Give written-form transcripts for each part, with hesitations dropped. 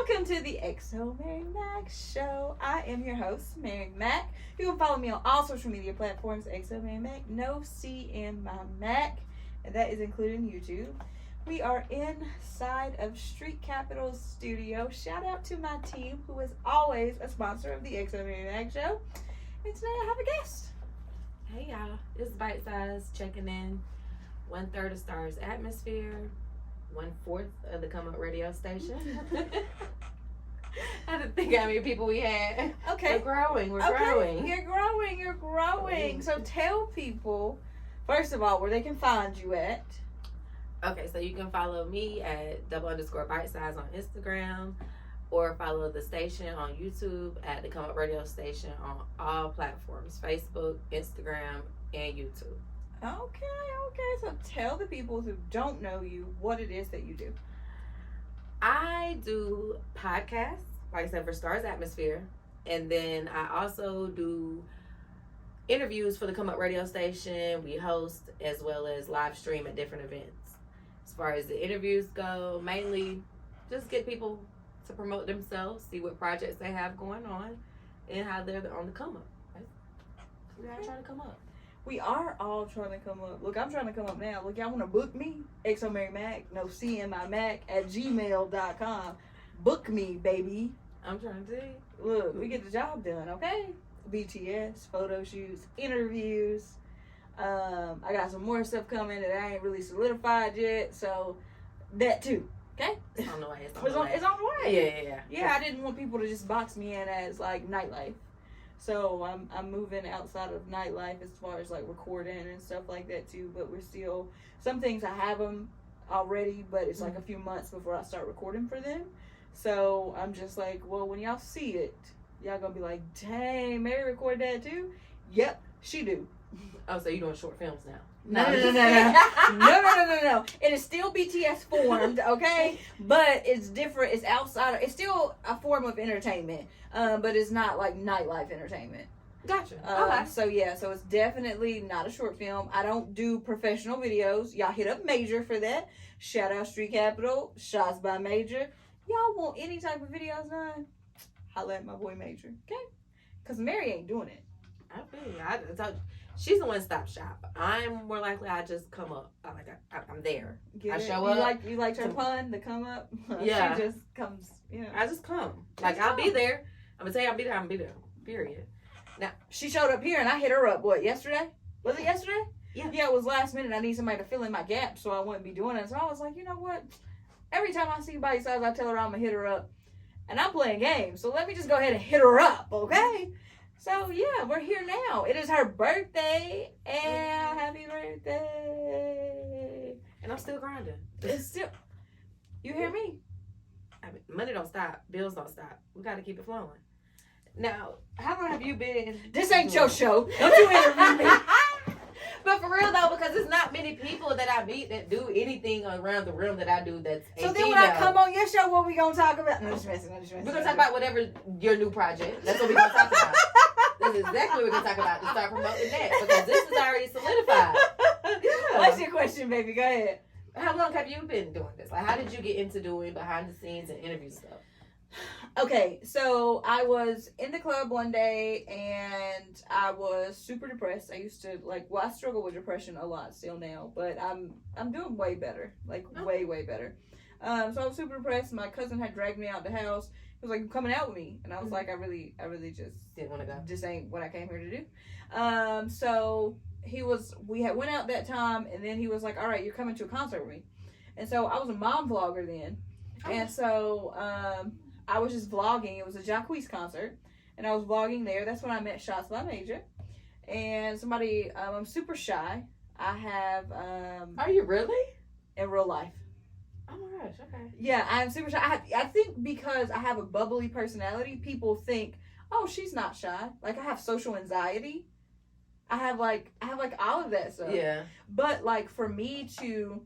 Welcome to the XoMaryMak show. I am your host, MaryXNoah. You can follow me on all social media platforms, XoMaryMak, no C in my Mac, and that is including YouTube. We are inside of Street Capital Studio. Shout out to my team, who is always a sponsor of the XoMaryMak show. And today I have a guest. Hey y'all, it's Bite Size checking in. 1/3 of Stars Atmosphere, 1/4 of the Come Up radio station. I didn't think how many people we had. Okay. We're growing. You're growing. So tell people, first of all, where they can find you at. Okay, so you can follow me at _Bite Size on Instagram, or follow the station on YouTube at the Come Up radio station on all platforms: Facebook, Instagram, and YouTube. Okay. So tell the people who don't know you what it is that you do. I do podcasts, like I said, for Stars Atmosphere. And then I also do interviews for the Come Up radio station. We host as well as live stream at different events. As far as the interviews go, mainly just get people to promote themselves, see what projects they have going on, and how they're on the come up. We all trying to come up. We are all trying to come up. Look, I'm trying to come up now. Look, y'all want to book me? XoMaryMak, no C in my Mac, at gmail.com. Book me, baby. I'm trying to tell you. Look, we get the job done, okay? BTS, photo shoots, interviews. I got some more stuff coming that I ain't really solidified yet, so that too, okay? It's on the way. It's on the way. Yeah. Yeah, I didn't want people to just box me in as like nightlife. So I'm moving outside of nightlife as far as like recording and stuff like that too. But we're still, some things I have them already, but it's like a few months before I start recording for them. So I'm just like, well, when y'all see it, y'all gonna be like, dang, Mary recorded that too? Yep, she do. Oh, so you doing short films now? No. It is still BTS formed, okay? But it's different. It's outside. It's still a form of entertainment, but it's not like nightlife entertainment. Gotcha. Okay. So it's definitely not a short film. I don't do professional videos. Y'all hit up Major for that. Shout out Street Capital. Shots by Major. Y'all want any type of videos done? Holla at my boy Major, okay? Because Mary ain't doing it. I feel you. She's a one-stop shop. I'm more likely I just come up. I'm there. I show up. You like her pun to come up? Yeah. She just comes, I just come. Like, I'll be there. I'm going to tell you I'll be there. I'm going to be there. Period. Now, she showed up here and I hit her up, yesterday? Was it yesterday? Yeah. Yeah, it was last minute. I need somebody to fill in my gap so I wouldn't be doing it. So I was like, you know what? Every time I see Bite Size, I tell her I'm going to hit her up. And I'm playing games. So let me just go ahead and hit her up, okay? So, yeah, we're here now. It is her birthday, and happy birthday. And I'm still grinding. It's still, you hear me? I mean, money don't stop. Bills don't stop. We got to keep it flowing. Now, how long have you been? This ain't your show. Don't you interview me. But for real, though, because there's not many people that I meet that do anything around the realm that I do that's So then when I come on your show, what we going to talk about? No, just messing. We're going to talk about whatever your new project. That's what we're going to talk about. That's exactly what we're going to talk about to start promoting that. Because this is already solidified. Yeah. What's your question, baby? Go ahead. How long have you been doing this? Like, how did you get into doing behind the scenes and interview stuff? Okay, so I was in the club one day and I was super depressed. I used to I struggle with depression a lot still now, but I'm doing way better, way better. So I was super depressed. My cousin had dragged me out the house. He was like, "You coming out with me?" And I was like, I really just didn't want to go. Just ain't what I came here to do. So we had went out that time, and then he was like, "All right, you're coming to a concert with me." And so I was a mom vlogger then, and so I was just vlogging. It was a Jacquees concert, and I was vlogging there. That's when I met Shots by Major, and somebody. I'm super shy. I have. Are you really? In real life. Oh my gosh. Okay. Yeah, I'm super shy. I think because I have a bubbly personality, people think, oh, she's not shy. Like, I have social anxiety. I have all of that stuff. Yeah. But for me to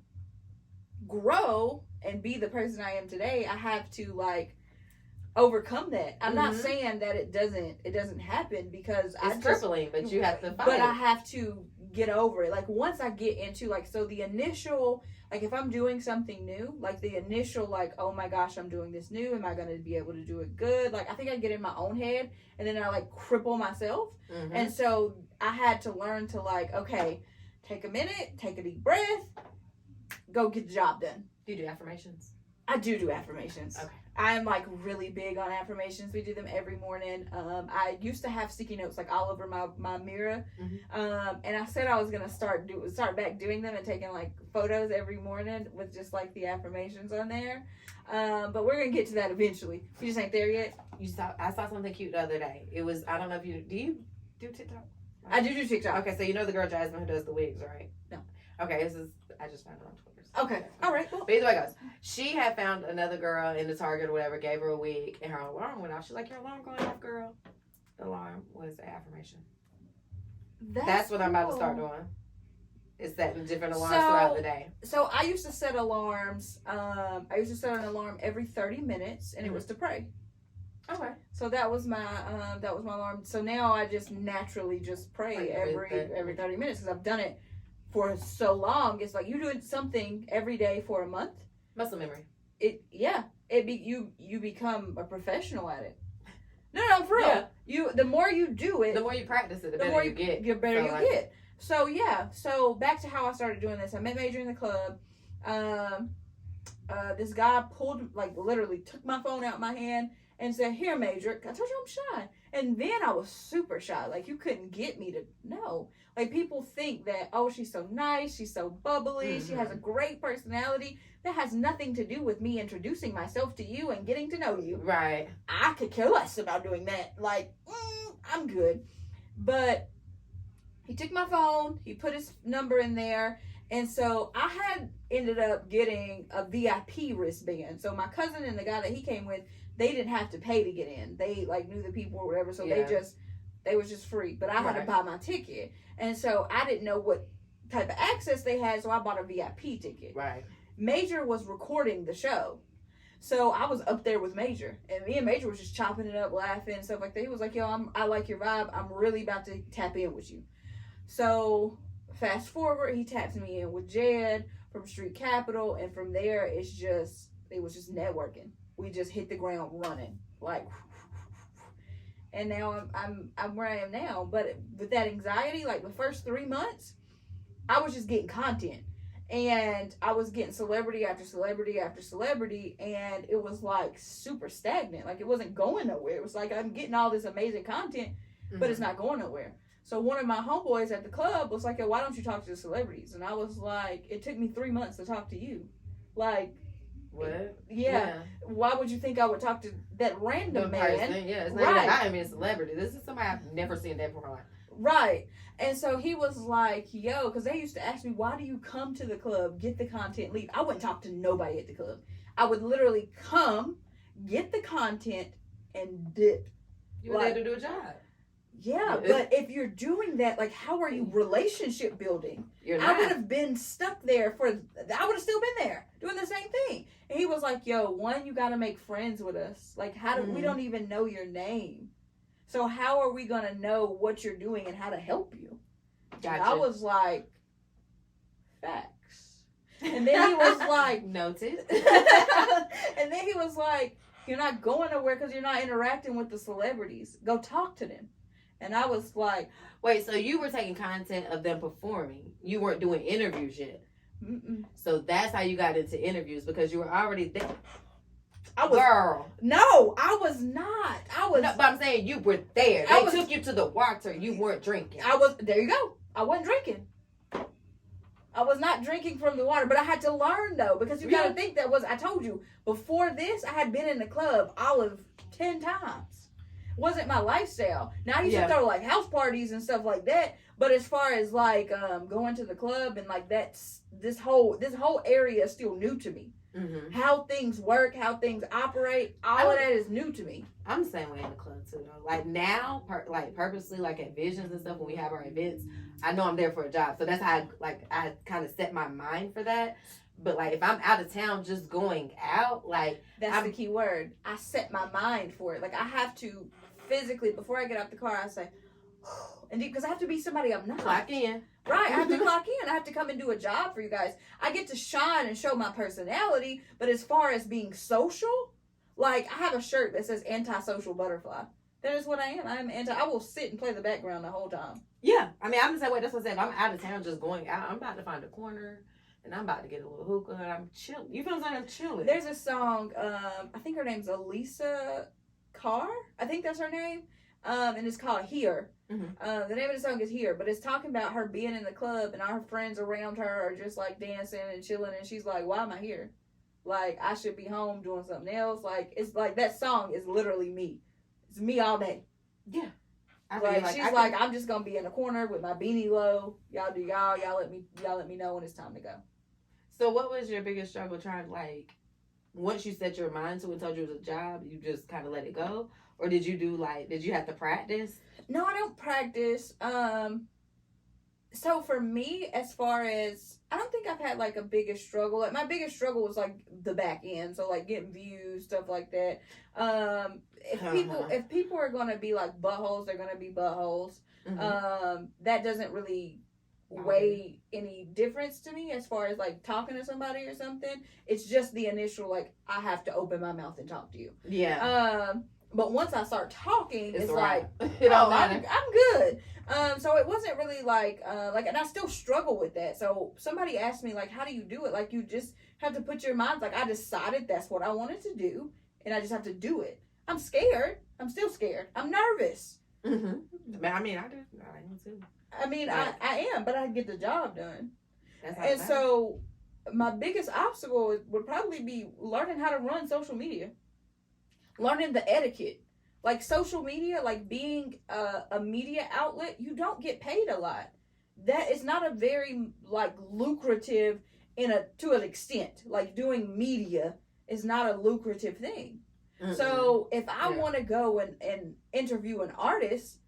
grow and be the person I am today, I have to overcome that. I'm not saying that it doesn't happen, because it's crippling, but you have to fight. But I have to get over it. Like, once I get into, like, so the initial, like, if I'm doing something new, like the initial, like, oh my gosh, I'm doing this new, am I going to be able to do it good? Like, I think I get in my own head, and then I, like, cripple myself. And so I had to learn to, like, okay, take a minute, take a deep breath, go get the job done. Do you do affirmations? I do affirmations. Okay. I'm, like, really big on affirmations. We do them every morning. I used to have sticky notes, like, all over my mirror. And I said I was going to start back doing them and taking, like, photos every morning with just, like, the affirmations on there. But we're going to get to that eventually. We just ain't there yet. I saw something cute the other day. It was, I don't know if you do TikTok? I do TikTok. Okay, so you know the girl Jasmine who does the wigs, right? No. Okay, I just found her on Twitter. Okay. All right. Cool. But either way it goes. She had found another girl in the Target or whatever, gave her a wig, and her alarm went off. She's like, your alarm going off, girl? The alarm was an affirmation. That's what I'm about to start doing. Is setting different alarms throughout the day. So I used to set alarms. I used to set an alarm every 30 minutes, and it was to pray. Okay. So that was my alarm. So now I just naturally just pray every 30 minutes, because I've done it for so long. It's like you doing something every day for a month. Muscle memory. You become a professional at it. No, for real. Yeah. The more you do it, the more you practice it, the better you get. The better you get. So yeah. So back to how I started doing this. I met Major in the club. This guy literally took my phone out of my hand and said, "Here, Major." I told you I'm shy. And then I was super shy. Like, you couldn't get me to know. Like, people think that, oh, she's so nice, she's so bubbly, she has a great personality. That has nothing to do with me introducing myself to you and getting to know you. Right. I could care less about doing that. Like, I'm good. But he took my phone, he put his number in there, and so I had ended up getting a VIP wristband. So my cousin and the guy that he came with, they didn't have to pay to get in. They, like, knew the people or whatever, so they was just free. But I had to buy my ticket. And so I didn't know what type of access they had, so I bought a VIP ticket. Right. Major was recording the show. So I was up there with Major. And me and Major was just chopping it up, laughing and stuff like that. He was like, yo, I like your vibe. I'm really about to tap in with you. So fast forward, he taps me in with Jed from Street Capital. And from there, it was just networking. We just hit the ground running. Like, and now I'm where I am now. But with that anxiety, like the first 3 months, I was just getting content. And I was getting celebrity after celebrity after celebrity, and it was like super stagnant. Like, it wasn't going nowhere. It was like, I'm getting all this amazing content, but it's not going nowhere. So one of my homeboys at the club was like, "Yo, why don't you talk to the celebrities?" And I was like, it took me 3 months to talk to you. Like, what? Yeah. Why would you think I would talk to that random man? Yeah, it's not even, I am a celebrity. This is somebody I've never seen that before. Right. And so he was like, yo, because they used to ask me, why do you come to the club, get the content, leave? I wouldn't talk to nobody at the club. I would literally come, get the content, and dip. You were there to do a job. Yeah, but if you're doing that, like, how are you relationship building? I would have been stuck there I would have still been there doing the same thing. And he was like, yo, one, you got to make friends with us. Like, we don't even know your name. So how are we going to know what you're doing and how to help you? Gotcha. I was like, facts. And then he was like, noted. And then he was like, you're not going nowhere because you're not interacting with the celebrities. Go talk to them. And I was like, wait, so you were taking content of them performing. You weren't doing interviews yet. So that's how you got into interviews, because you were already there. Girl. No, I was not. No, but I'm saying you were there. They took you to the water. You weren't drinking. There you go. I wasn't drinking. I was not drinking from the water, but I had to learn, though, because you got to think I told you, before this, I had been in the club 10 times. Wasn't my lifestyle. Now I used to throw like house parties and stuff like that, but as far as like going to the club and like this whole area is still new to me. How things work, how things operate, all of that is new to me. I'm the same way in the club too, though. Like now, purposely, like at Visions and stuff, when we have our events, I know I'm there for a job, so that's how I kind of set my mind for that. But like if I'm out of town just going out, like that's the key word. I set my mind for it. Like I have to physically, before I get out the car, I say, and because I have to be somebody I'm not. Clock in. Right, I have to clock in. I have to come and do a job for you guys. I get to shine and show my personality, but as far as being social, like I have a shirt that says antisocial butterfly. That is what I am. I am I will sit and play the background the whole time. Yeah. I mean, I'm the same way. That's what I said. If I'm out of town just going out, I'm about to find a corner and I'm about to get a little hookah and I'm chilling. You feel what I'm saying? I'm chilling. There's a song, I think her name's Elisa Carr. I think that's her name. And it's called Here. Mm-hmm. The name of the song is Here, but it's talking about her being in the club and our friends around her are just like dancing and chilling, and she's like, why am I here? Like, I should be home doing something else. Like, it's like that song is literally me. It's me all day. Yeah. Like she's like, I'm just gonna be in a corner with my beanie low. Y'all do y'all. Y'all let me know when it's time to go. So what was your biggest struggle trying, like, once you set your mind to it and told you it was a job, you just kind of let it go? Or did you have to practice? No, I don't practice. So for me, as far as, I don't think I've had like a biggest struggle. Like my biggest struggle was like the back end. So like getting views, stuff like that. If people are going to be like buttholes, they're going to be buttholes. Mm-hmm. That doesn't really weigh any difference to me as far as like talking to somebody or something. It's just the initial, like, I have to open my mouth and talk to you. Yeah. But once I start talking, it's right. like, I'm good. So it wasn't really like, and I still struggle with that. So somebody asked me, like, how do you do it? Like, you just have to put your mind, like, I decided that's what I wanted to do, and I just have to do it. I'm scared. I'm still scared. I'm nervous. Mm-hmm. I mean, I am too. I mean, right. I am, but I get the job done. That's so my biggest obstacle would probably be learning how to run social media. Learning the etiquette. Like social media, like being a media outlet, you don't get paid a lot. That is not a very like lucrative to an extent. Like doing media is not a lucrative thing. Mm-mm. So if I want to go and interview an artist,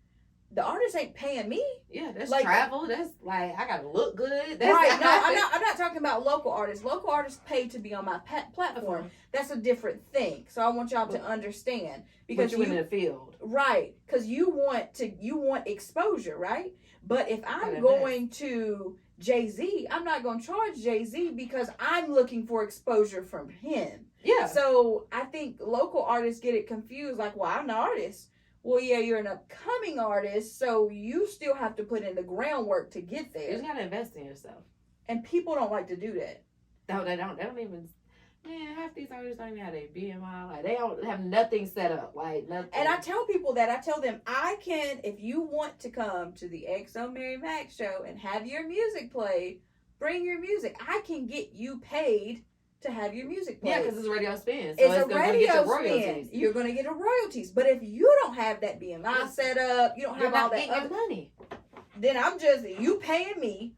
the artist ain't paying me. Yeah, that's like, travel. That's like, I gotta look good. That's right? No, I'm not talking about local artists. Local artists pay to be on my platform. That's a different thing. So I want y'all to understand because you're in the field, right? Because you want exposure, right? But if I'm going to Jay-Z, I'm not going to charge Jay-Z because I'm looking for exposure from him. Yeah. So I think local artists get it confused. Like, well, I'm an artist. Well, yeah, you're an upcoming artist, so you still have to put in the groundwork to get there. You just gotta invest in yourself. And people don't like to do that. No, they don't. They don't even. Man, half these artists don't even have their BMI. Like, they don't have nothing set up. Like, nothing. And I tell people that. I tell them, if you want to come to the XoMaryMak show and have your music played, bring your music. I can get you paid to have your music played. Yeah, because it's a radio spin. So it's a radio spin. You're going to get a royalties. But if you don't have that BMI set up, you don't have all that other money, then you paying me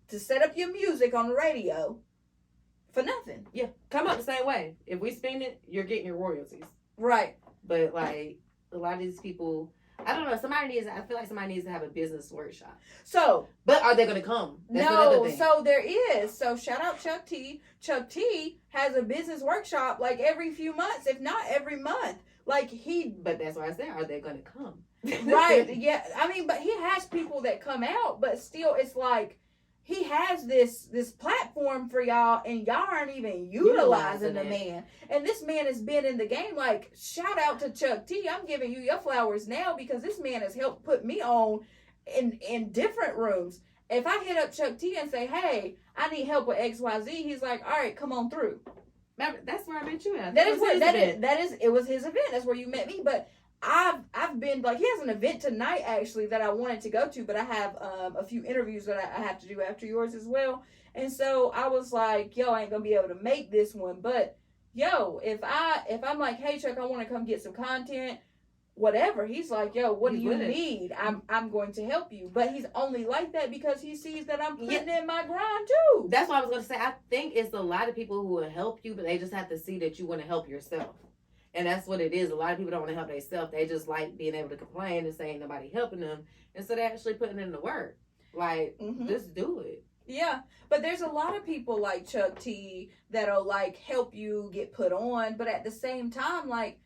to set up your music on the radio for nothing. Yeah, come up the same way. If we spin it, you're getting your royalties. Right. But like a lot of these people, I don't know. I feel like somebody needs to have a business workshop. So, but are they going to come? That's no. So there is. So shout out Chuck T. Chuck T has a business workshop like every few months, if not every month. Like But that's why I said, are they going to come? Right. Yeah. I mean, but he has people that come out, but still, it's like he has this platform for y'all, and y'all aren't even utilizing the man. And this man has been in the game. Like, shout out to Chuck T. I'm giving you your flowers now because this man has helped put me on in different rooms. If I hit up Chuck T and say, hey, I need help with XYZ, he's like, all right, come on through. That's where I met you at. It was his event. That's where you met me. But I've been, like, he has an event tonight actually that I wanted to go to, but I have a few interviews that I have to do after yours as well. And so I was like, yo, I ain't gonna be able to make this one, but yo, if I'm like, hey Chuck, I want to come get some content, whatever, he's like, yo, what do you need? I'm going to help you. But he's only like that because he sees that I'm putting in my grind too. That's what I was gonna say. I think it's a lot of people who will help you, but they just have to see that you want to help yourself. And that's what it is. A lot of people don't want to help themselves. They just like being able to complain and say ain't nobody helping them. And so they're actually putting in the work. Like, just do it. Yeah, but there's a lot of people like Chuck T that'll like help you get put on, but at the same time, like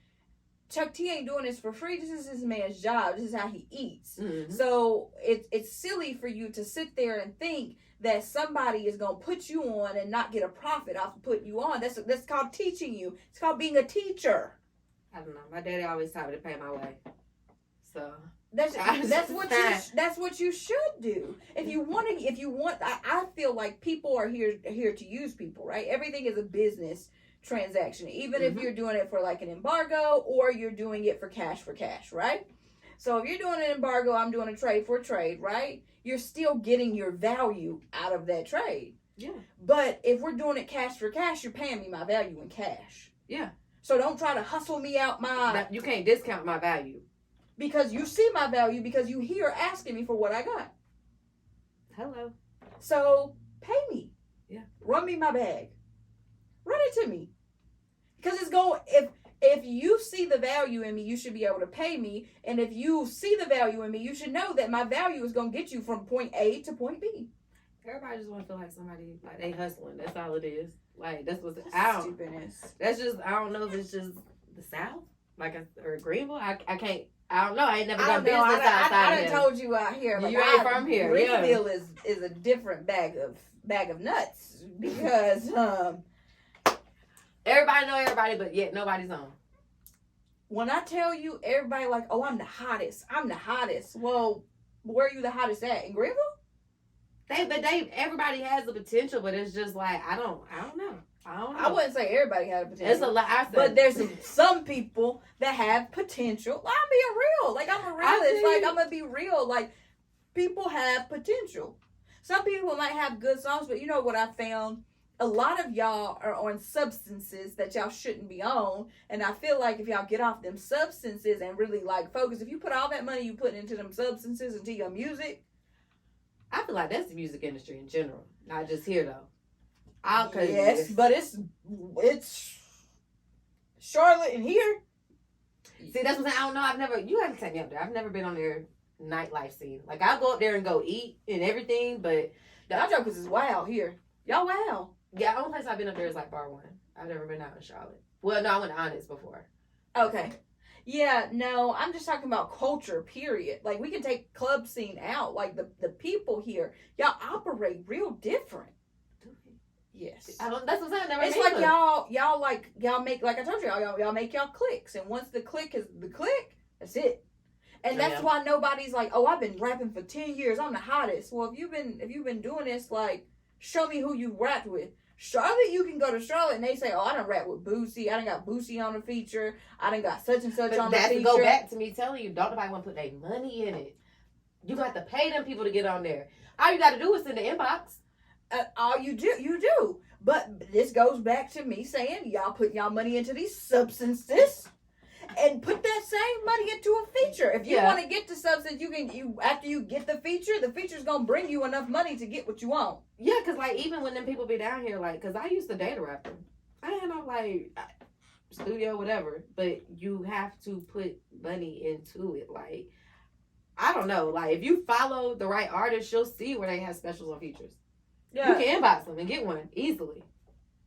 Chuck T ain't doing this for free. This is his man's job. This is how he eats. Mm-hmm. So it's silly for you to sit there and think that somebody is gonna put you on and not get a profit off of putting you on. That's called teaching you. It's called being a teacher. I don't know. My daddy always taught me to pay my way. So That's what you should do. If you want, I feel like people are here to use people, right? Everything is a business transaction, even if you're doing it for like an embargo or you're doing it for cash, right? So if you're doing an embargo, I'm doing a trade for a trade, right? You're still getting your value out of that trade. Yeah. But if we're doing it cash for cash, you're paying me my value in cash. Yeah. So don't try to hustle me out You can't discount my value. Because you see my value because you here asking me for what I got. Hello. So pay me. Yeah. Run me my bag. Run it to me. Because it's going, if you see the value in me, you should be able to pay me. And if you see the value in me, you should know that my value is going to get you from point A to point B. Everybody just want to feel like somebody, like they hustling. That's all it is. Like, that's what's stupidness. That's just, I don't know if it's just the South, or Greenville. I can't. I don't know. I ain't never done business outside I done told you out here. Like, you ain't from here. Greenville is a different bag of nuts because everybody know everybody, but yet nobody's on. When I tell you, everybody like, oh, I'm the hottest. Well, where are you the hottest at? In Greenville? Everybody has the potential, but it's just like I don't know. I wouldn't say everybody had a potential. It's a lot. But there's some people that have potential. I'm being real. Like, I'm a realist. Like, I'm going to be real. Like, people have potential. Some people might have good songs, but you know what I found? A lot of y'all are on substances that y'all shouldn't be on. And I feel like if y'all get off them substances and really, like, focus, if you put all that money you put into them substances into your music. I feel like that's the music industry in general. Not just here, though. Yes, but it's Charlotte and here. See, that's what I'm saying. I don't know. You haven't taken me up there. I've never been on their nightlife scene. Like, I'll go up there and go eat and everything, but y'all jokers is wild here. Y'all wild. Yeah, the only place I've been up there is like Bar One. I've never been out in Charlotte. Well, no, I went to Onyx before. Okay. Yeah, no, I'm just talking about culture, period. Like, we can take club scene out. Like, the people here, y'all operate real different. Yes. That's what I'm saying. It's like y'all make, like I told y'all make y'all clicks. And once the click is the click, that's it. And that's why nobody's like, oh, I've been rapping for 10 years. I'm the hottest. Well, if you've been doing this, like, show me who you rapped with. Charlotte, you can go to Charlotte and they say, oh, I done rap with Boosie. I done got Boosie on the feature. I done got such and such on the feature. That's to go back to me telling you, don't nobody want to put their money in it. You got to pay them people to get on there. All you got to do is send the inbox. All you do. But this goes back to me saying, y'all put y'all money into these substances and put that same money into a feature. If you want to get the substance, after you get the feature's gonna bring you enough money to get what you want. Yeah, because like even when them people be down here, like, because I used to date a rapper. I ain't no like studio, whatever, but you have to put money into it. Like, I don't know, like if you follow the right artist, you'll see where they have specials on features. Yeah. You can inbox them and get one easily.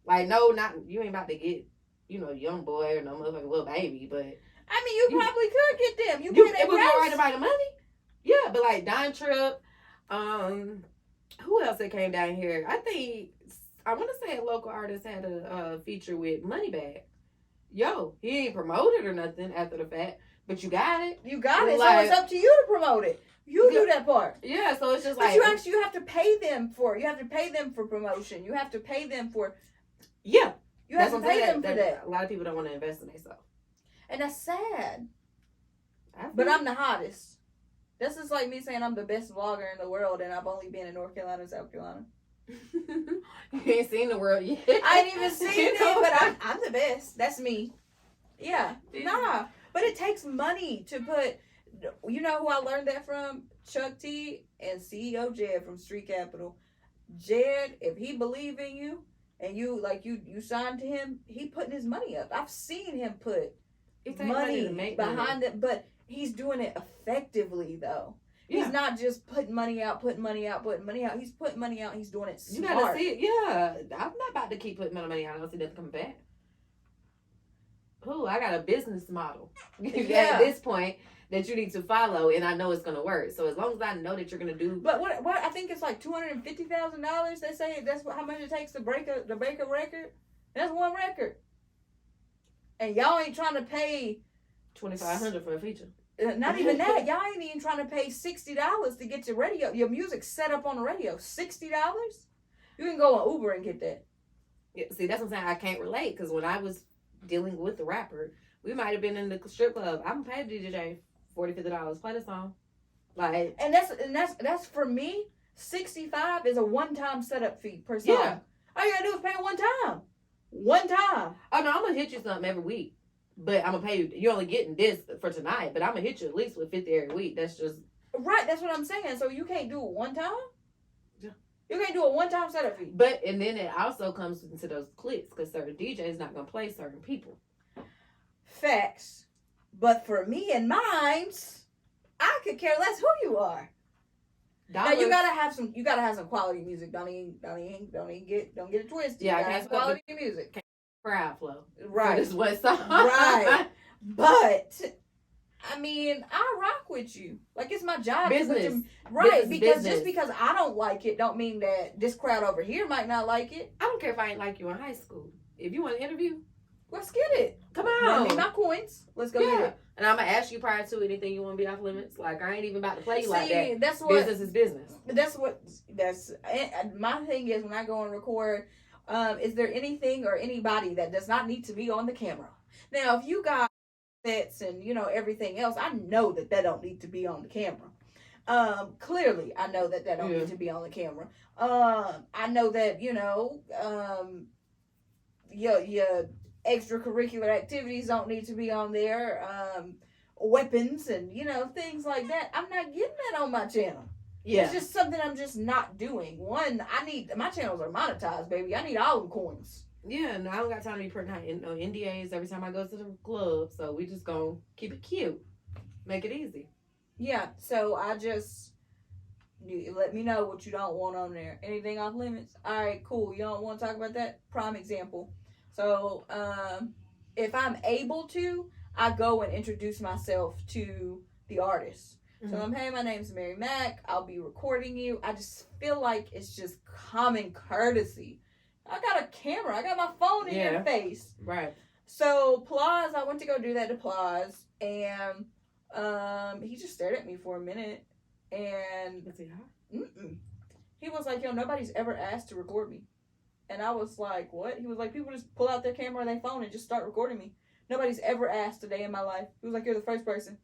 Like, no, you ain't about to get, young boy or no motherfucking little baby, but I mean, you probably could get them. It was all right to buy the money. Yeah, but like Don Trip, who else that came down here? I want to say a local artist had a feature with Moneybag. Yo, he ain't promoted or nothing after the fact, but you got it. You got it. Like, so it's up to you to promote it. You do that part. Yeah, so it's just but you have to pay them for it. You have to pay them for promotion. You have to pay them for. Yeah. You have to pay them for that. A lot of people don't want to invest in themselves. And that's sad. But I'm the hottest. This is like me saying I'm the best vlogger in the world and I've only been in North Carolina and South Carolina. You ain't seen the world yet. I ain't even seen it, but I'm the best. That's me. Yeah. Nah. But it takes money to put. You know who I learned that from? Chuck T and CEO Jed from Street Capital. Jed, if he believe in you and you signed to him, he putting his money up. I've seen him put money behind it, but he's doing it effectively though. He's not just putting money out. He's putting money out. He's doing it smart. You gotta see it. Yeah. I'm not about to keep putting money out. I don't see nothing coming back. I got a business model at this point that you need to follow, and I know it's gonna work. So as long as I know that you're gonna do. But what I think it's like $250,000. They say that's how much it takes to break a record. That's one record, and y'all ain't trying to pay $2,500 for a feature. Not even that. Y'all ain't even trying to pay $60 to get your music set up on the radio. $60? You can go on Uber and get that. Yeah, see, that's what I'm saying. I can't relate because when I was dealing with the rapper, we might have been in the strip club. I'm paying the DJ $40-$50. Play the song, like, and that's for me. $65 is a one-time setup fee per song. Yeah. All you gotta do is pay one time. One time. Oh no, I'm gonna hit you something every week. But I'm gonna pay you. You're only getting this for tonight. But I'm gonna hit you at least with 50 every week. That's just right. That's what I'm saying. So you can't do it one time. Yeah. You can't do a one-time setup fee. But and then it also comes into those clicks because certain DJs not gonna play certain people. Facts. But for me and mines, I could care less who you are. Now you gotta have some quality music. Don't get it twisted. Yeah, you gotta have quality music. Crowd flow. Right. This West Side. Right. But I mean, I rock with you. Like it's my job. Business. Right. Because just because I don't like it don't mean that this crowd over here might not like it. I don't care if I ain't like you in high school. If you want an interview, let's get it. Come on. Give me my coins. Let's go get it. And I'm gonna ask you prior to anything you want to be off limits. Like I ain't even about to play you like that. That's what business is business. That's my thing is when I go and record. Is there anything or anybody that does not need to be on the camera? Now, if you got sets and everything else, I know that don't need to be on the camera. Clearly, I know that don't need to be on the camera. I know that your extracurricular activities don't need to be on there. Weapons and things like that. I'm not getting that on my channel. Yeah. It's just something I'm just not doing. One, my channels are monetized, baby. I need all them coins. Yeah, and I don't got time to be putting out NDAs every time I go to the club. So we just gonna keep it cute. Make it easy. Yeah, so you let me know what you don't want on there. Anything off limits? All right, cool. You don't want to talk about that? Prime example. So, if I'm able to, I go and introduce myself to the artist. So hey, my name's MaryXNoah. I'll be recording you. I just feel like it's just common courtesy. I got a camera. I got my phone in your face. Right. So Plaz, I went to go do that to Plaz, and he just stared at me for a minute, and he was like, "Yo, nobody's ever asked to record me," and I was like, "What?" He was like, "People just pull out their camera or their phone and just start recording me. Nobody's ever asked a day in my life." He was like, "You're the first person."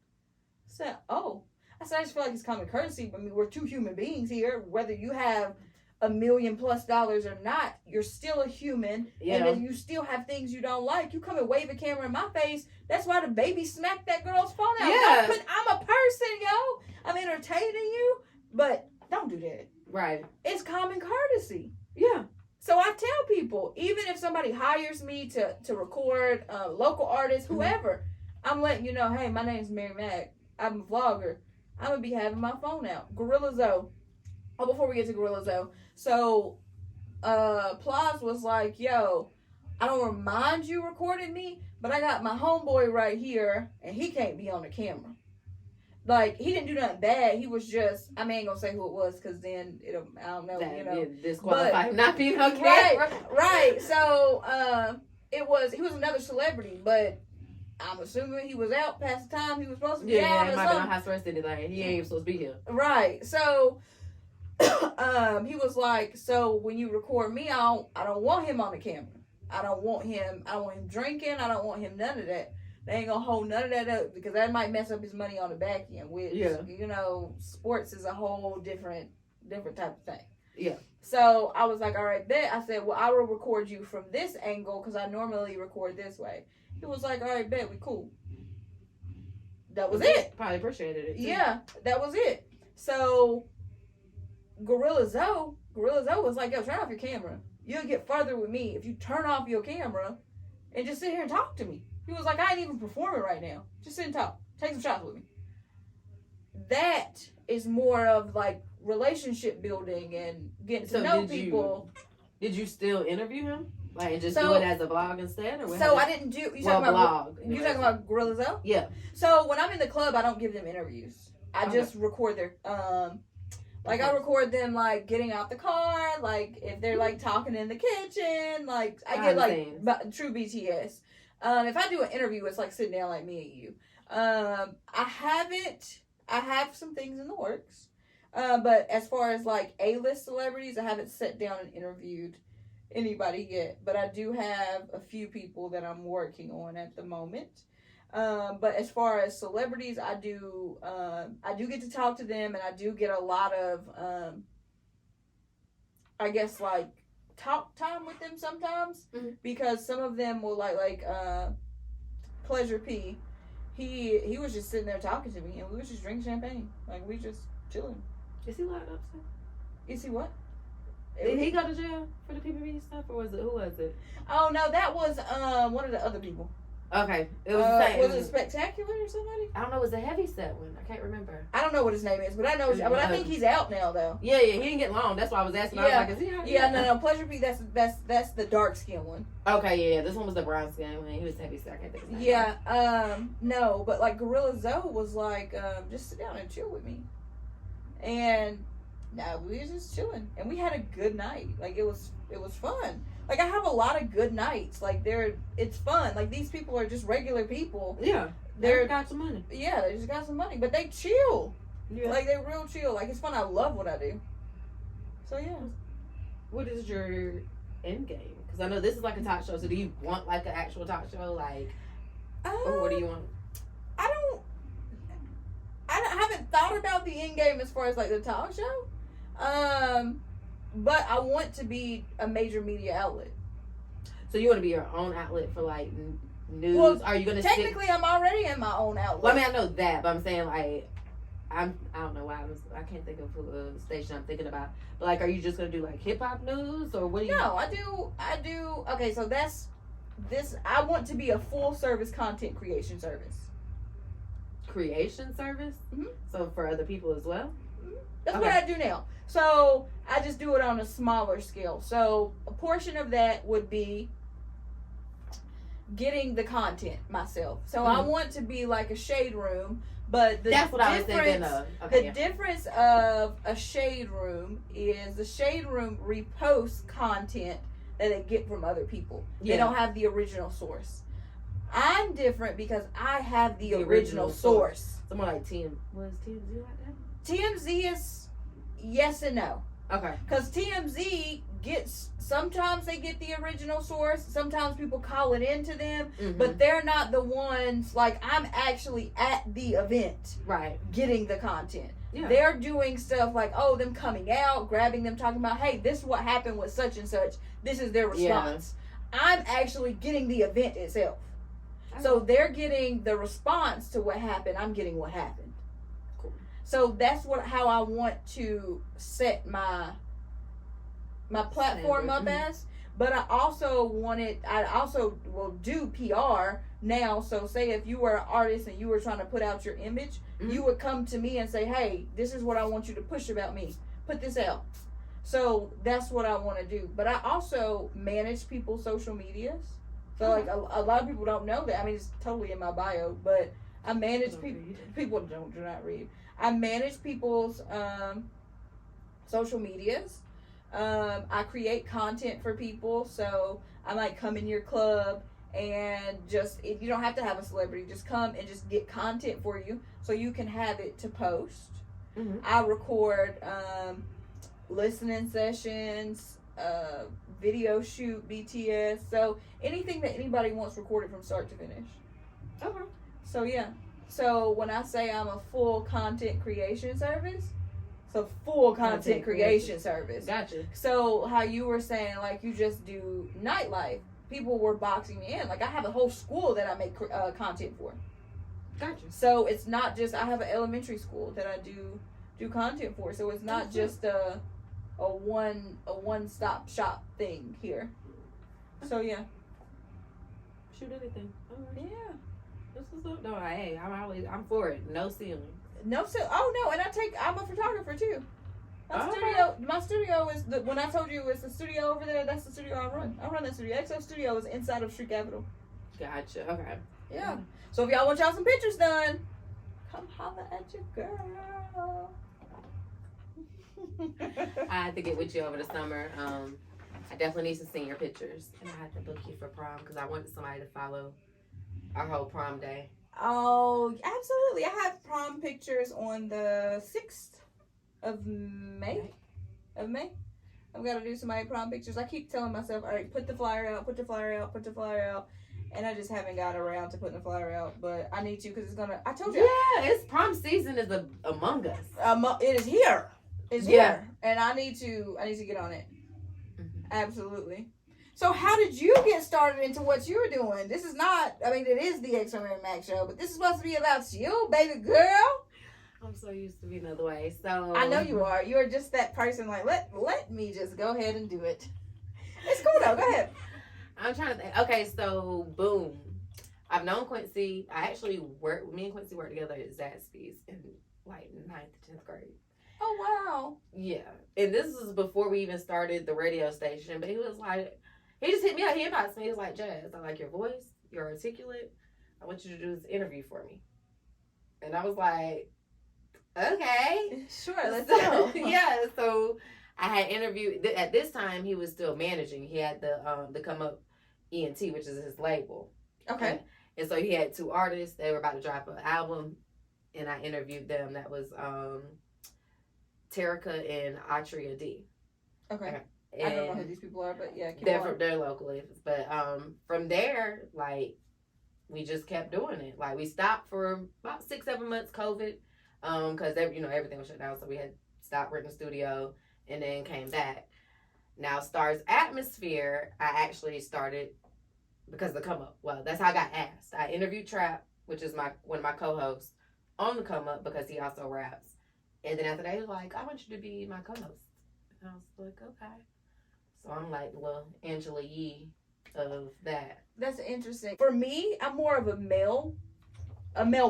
I said, "Oh." I said, I just feel like it's common courtesy. I mean, we're two human beings here. Whether you have $1 million+ or not, you're still a human. Yeah. And then you still have things you don't like. You come and wave a camera in my face. That's why the baby smacked that girl's phone out. Yeah. I'm a person, yo. I'm entertaining you. But don't do that. Right. It's common courtesy. Yeah. So I tell people, even if somebody hires me to record local artists, whoever, I'm letting you know, hey, my name's MaryXNoah. I'm a vlogger. I'm going to be having my phone out. Gorilla Zoe. Oh, before we get to Gorilla Zoe. So, Plaz was like, yo, I don't remind you recording me, but I got my homeboy right here, and he can't be on the camera. Like, he didn't do nothing bad. He was just, I ain't going to say who it was, because then, I don't know, disqualify him not being on camera. Right. So, he was another celebrity, but I'm assuming he was out past the time he was supposed to be out. Yeah, it might be on house arrest like he ain't supposed to be here. Right. So he was like, so when you record me, I don't want him on the camera. I don't want him drinking. I don't want him none of that. They ain't gonna hold none of that up because that might mess up his money on the back end, which sports is a whole different type of thing. Yeah. So I was like, all right, bet. I said, well, I will record you from this angle because I normally record this way. He was like, all right, bet, we cool. That was it. Probably appreciated it, too. Yeah, that was it. So, Gorilla Zoe was like, yo, turn off your camera. You'll get further with me if you turn off your camera and just sit here and talk to me. He was like, I ain't even performing right now. Just sit and talk. Take some shots with me. that is more of like relationship building and getting to know people. Did you still interview him? Like, and just So- do it as a vlog instead? Or So I didn't do. You talking about vlog? you talking about Gorilla Zoe? Yeah. So when I'm in the club, I don't give them interviews. I Okay. just record their like I record them like getting out the car, like if they're like talking in the kitchen, like I get like true BTS. If I do an interview, it's like sitting down like me and you. I have some things in the works. But as far as like A-list celebrities, I haven't sat down and interviewed anybody yet. But I do have a few people that I'm working on at the moment. But as far as celebrities, I do get to talk to them, and I do get a lot of, I guess like talk time with them sometimes, because some of them will like Pleasure P. He was just sitting there talking to me, and we was just drinking champagne, like we just chilling. Is he locked up still? Is he what? Did he go to jail for the PPP stuff, or who was it? Oh no, that was one of the other people. Okay, it was the same. Was it Spectacular or somebody? I don't know. It was a heavy set one. I can't remember. I don't know what his name is, but I know. But I think he's out now though. Yeah, he didn't get long. That's why I was asking. Yeah. I was like, is he out? Yeah, no. Pleasure P. That's the dark skin one. Okay, yeah. This one was the brown skin one. He was heavy set. I can't think of his name. Yeah. No, but like Gorilla Zoe was like, just sit down and chill with me, and no, we were just chilling, and we had a good night. Like it was fun. Like I have a lot of good nights. Like it's fun. Like these people are just regular people. Yeah, they got some money. Yeah, they just got some money, but they chill. Yeah, like they're real chill. Like it's fun. I love what I do. So yeah. What is your end game? Because I know this is like a talk show. So do you want like an actual talk show? Like, or what do you want? I haven't thought about the end game as far as like the talk show. But I want to be a major media outlet. So you want to be your own outlet for like news? Well, are you going to technically I'm already in my own outlet. Well, I mean, I know that, but I'm saying like I don't know why I can't think of a station I'm thinking about. But like, are you just going to do like hip hop news, or what do you? No, I do. Okay, so that's this. I want to be a full service content creation service. Creation service. Mm-hmm. So for other people as well. Mm-hmm. That's what I do now. So I just do it on a smaller scale. So a portion of that would be getting the content myself. So I want to be like a shade room, but that's what I was thinking of. Okay, the difference of a shade room is the shade room reposts content that they get from other people. Yeah. They don't have the original source. I'm different because I have the original source. Someone like TMZ like that? TMZ is yes and no. Okay. Because TMZ sometimes they get the original source. Sometimes people call it into them. Mm-hmm. But they're not the ones, like, I'm actually at the event. Right. Getting the content. Yeah. They're doing stuff like, them coming out, grabbing them, talking about, hey, this is what happened with such and such. This is their response. Yeah. I'm actually getting the event itself. So they're getting the response to what happened. I'm getting what happened. Cool. So that's how I want to set my platform up as. But I also will do PR now. So say if you were an artist and you were trying to put out your image, you would come to me and say, hey, this is what I want you to push about me. Put this out. So that's what I want to do. But I also manage people's social medias. So, like, a lot of people don't know that. I mean, it's totally in my bio, but I manage people. People do not read. I manage people's social medias. I create content for people. So, I might come in your club and if you don't have to have a celebrity, just come and just get content for you so you can have it to post. Mm-hmm. I record listening sessions, video shoot, BTS, so anything that anybody wants recorded from start to finish. Okay. So yeah. So when I say I'm a full content creation service, it's a full content creation service. Gotcha. So how you were saying, like, you just do nightlife, people were boxing me in. Like, I have a whole school that I make content for. Gotcha. So it's not just, I have an elementary school that I do content for. So it's not just a one-stop shop thing here. So yeah. Shoot anything. All right. Yeah. This is no. Hey, I'm for it. No ceiling. No, so and I'm a photographer too. My studio is when I told you it's the studio over there. That's the studio I run. I run that studio. XO Studio is inside of Street Capital. Gotcha. Okay. Yeah. So if y'all want y'all some pictures done, come holler at your girl. I have to get with you over the summer. I definitely need some senior pictures, and I have to book you for prom because I wanted somebody to follow our whole prom day. Oh, absolutely! I have prom pictures on the 6th of May. I've got to do some prom pictures. I keep telling myself, all right, put the flyer out. And I just haven't got around to putting the flyer out. But I need to because it's going to, I told you. Yeah, it's prom season is among us. It is here. It's here. And I need to get on it. Mm-hmm. Absolutely. So how did you get started into what you're doing? This is not, it is the XoMaryMak show, but this is supposed to be about you, baby girl. I'm so used to being the other way. So I know you are. You're just that person like, let me just go ahead and do it. It's cool though. Go ahead. I'm trying to think. Okay, so boom. I've known Quincy. Me and Quincy worked together at Zaxby's in like 9th to 10th grade. Oh, wow. Yeah. And this was before we even started the radio station. But he was like, he just hit me up. He inboxed me. He was like, Jazz, I like your voice. You're articulate. I want you to do this interview for me. And I was like, okay. Sure, let's go. Yeah, so I had interviewed. At this time, he was still managing. He had the Come Up ENT, which is his label. Okay. And so he had 2 artists. They were about to drop an album. And I interviewed them. That was Terica and Atria D. Okay. I don't know who these people are, but yeah, they're locally. But from there, like, we just kept doing it. Like, we stopped for about 6-7 months, COVID, because everything was shut down, so we had stopped renting the studio, and then came back. Now, Stars Atmosphere, I actually started because of the Come Up. Well, that's how I got asked. I interviewed Trap, which is one of my co-hosts, on the Come Up because he also raps. And then after that, he was like, I want you to be my co-host. And I was like, okay. So I'm like the little Angela Yee of that. That's interesting. For me, I'm more of a male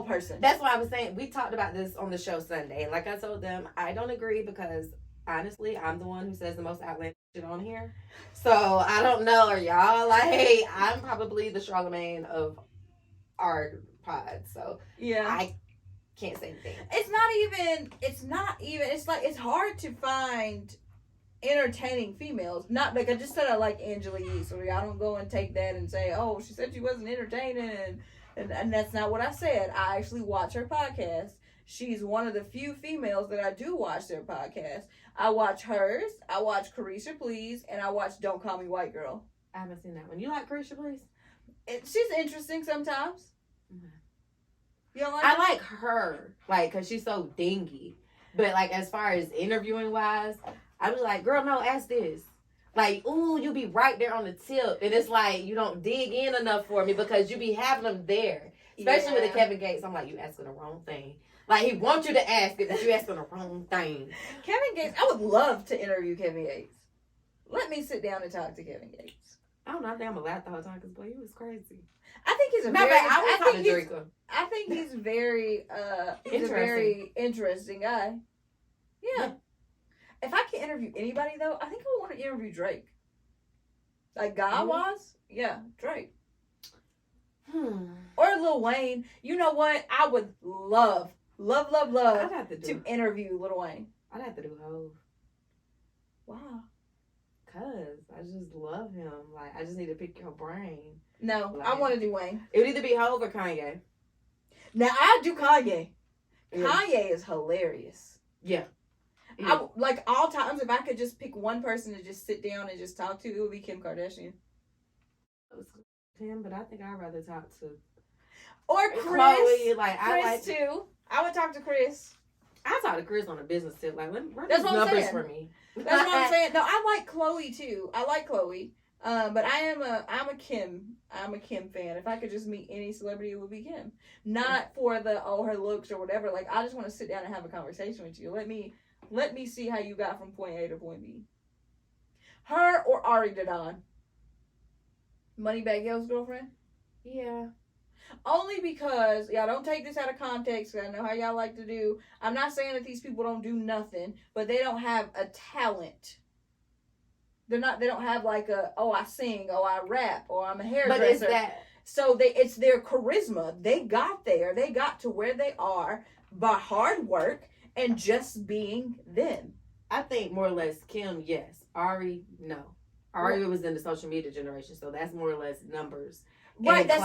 person. That's why I was saying, we talked about this on the show Sunday. Like I told them, I don't agree because honestly, I'm the one who says the most outlandish shit on here. So I don't know, are y'all like, hey, I'm probably the Charlemagne of our pod. So yeah, I can't say anything. It's like, it's hard to find entertaining females. Not like I just said I like Angela Yee, so I don't go and take that and say, oh, she said she wasn't entertaining, and that's not what I said. I actually watch her podcast. She's one of the few females that I do watch their podcast. I watch hers, I watch Carisha Please, and I watch Don't Call Me White Girl. I haven't seen that one. You like Carisha Please? She's interesting sometimes. Mm-hmm. You don't like I like her, like, because she's so dingy. But, like, as far as interviewing wise, I was like, girl, no, ask this. Like, ooh, you be right there on the tip. And it's like, you don't dig in enough for me because you be having them there. Especially with the Kevin Gates. I'm like, you asking the wrong thing. Like, he wants you to ask it, but you asking the wrong thing. Kevin Gates, I would love to interview Kevin Gates. Let me sit down and talk to Kevin Gates. I don't know. I think I'm going to laugh the whole time because, boy, he was crazy. I think he's a very interesting guy. Yeah. If I can interview anybody, though, I think I would want to interview Drake. Like, guy-wise? Yeah, Drake. Or Lil Wayne. You know what? I would love to interview Lil Wayne. I'd have to do Hov. Wow. Because I just love him. Like, I just need to pick your brain. No, like, I want to do Wayne. It would either be Hov or Kanye. Now, I do Kanye. Yeah. Kanye is hilarious. Yeah. I, like, all times, if I could just pick one person to just sit down and just talk to, it would be Kim Kardashian. Him, but I think I'd rather talk to... Or Chris. Chloe, like, Chris, too. I would talk to Chris. I talk to Chris on a business tip. Like, run That's these numbers for me. That's what I'm saying. No, I like Chloe, too. I like Chloe. But I'm a Kim fan. If I could just meet any celebrity, it would be Kim. Not for her looks or whatever. Like, I just want to sit down and have a conversation with you. Let me see how you got from point A to point B. Her or Ari Dadan. Moneybagg Yo's girlfriend? Yeah. Only because, y'all don't take this out of context, because I know how y'all like to do. I'm not saying that these people don't do nothing, but they don't have a talent. They don't have like I sing, I rap, or I'm a hairdresser. But is that... So it's their charisma. They got there. They got to where they are by hard work and just being them. I think more or less Kim, yes. Ari, no. Ari was in the social media generation, so that's more or less numbers. Right, that's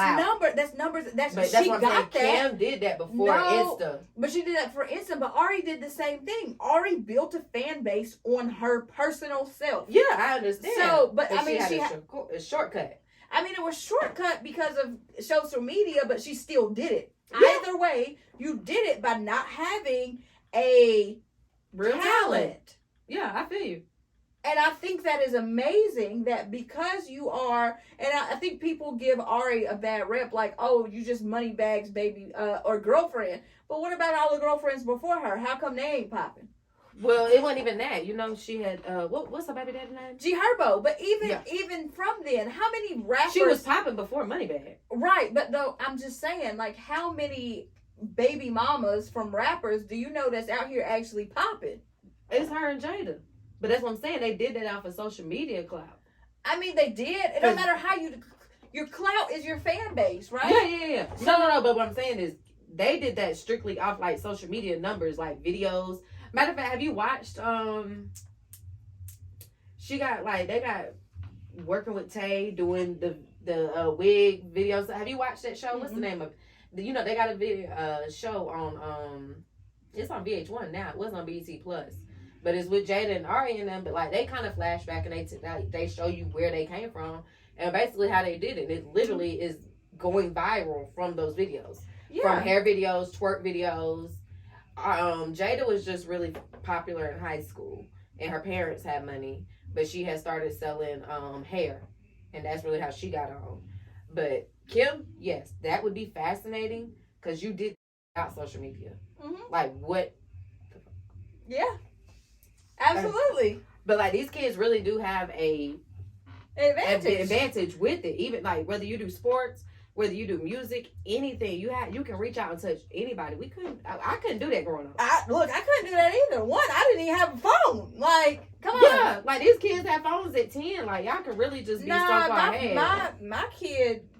numbers. That's but she that's what got I'm saying. Kim did that before Insta. But she did that for Insta. But Ari did the same thing. Ari built a fan base on her personal self. Yeah, I understand. So, but I mean, she had a shortcut. I mean, it was shortcut because of social media, but she still did it. Yeah. Either way, you did it by not having a real talent. Yeah, I feel you. And I think that is amazing that because you are, and I think people give Ari a bad rep, like, oh, you just money bags, baby, or girlfriend. But what about all the girlfriends before her? How come they ain't popping? Well, it wasn't even that. You know, she had, what's her baby daddy name? G Herbo. But even from then, how many rappers... She was popping before Moneybag. Right, but though, I'm just saying, like, how many baby mamas from rappers do you know that's out here actually popping? It's her and Jada. But that's what I'm saying. They did that off of social media clout. I mean, they did. It don't matter how your clout is your fan base, right? Yeah. No. But what I'm saying is they did that strictly off like social media numbers, like videos. Matter of fact, have you watched? They got working with Tay doing the wig videos. Have you watched that show? Mm-hmm. What's the name of it? You know, they got a video show on it's on VH1 now. It wasn't on BET Plus. But it's with Jada and Ari and them. But like they kind of flash back and they show you where they came from and basically how they did it. It literally is going viral from those videos. Yeah. From hair videos, twerk videos. Jada was just really popular in high school and her parents had money, but she had started selling hair, and that's really how she got on. But Kim, yes, that would be fascinating because you did out social media. Mm-hmm. Like what? Yeah. Absolutely. But like these kids really do have an advantage with it. Even like whether you do sports, whether you do music, anything, you can reach out and touch anybody. I couldn't do that growing up. I couldn't do that either. One, I didn't even have a phone. Like, come on. Yeah, like these kids have phones at 10. Like y'all can really just be so far ahead.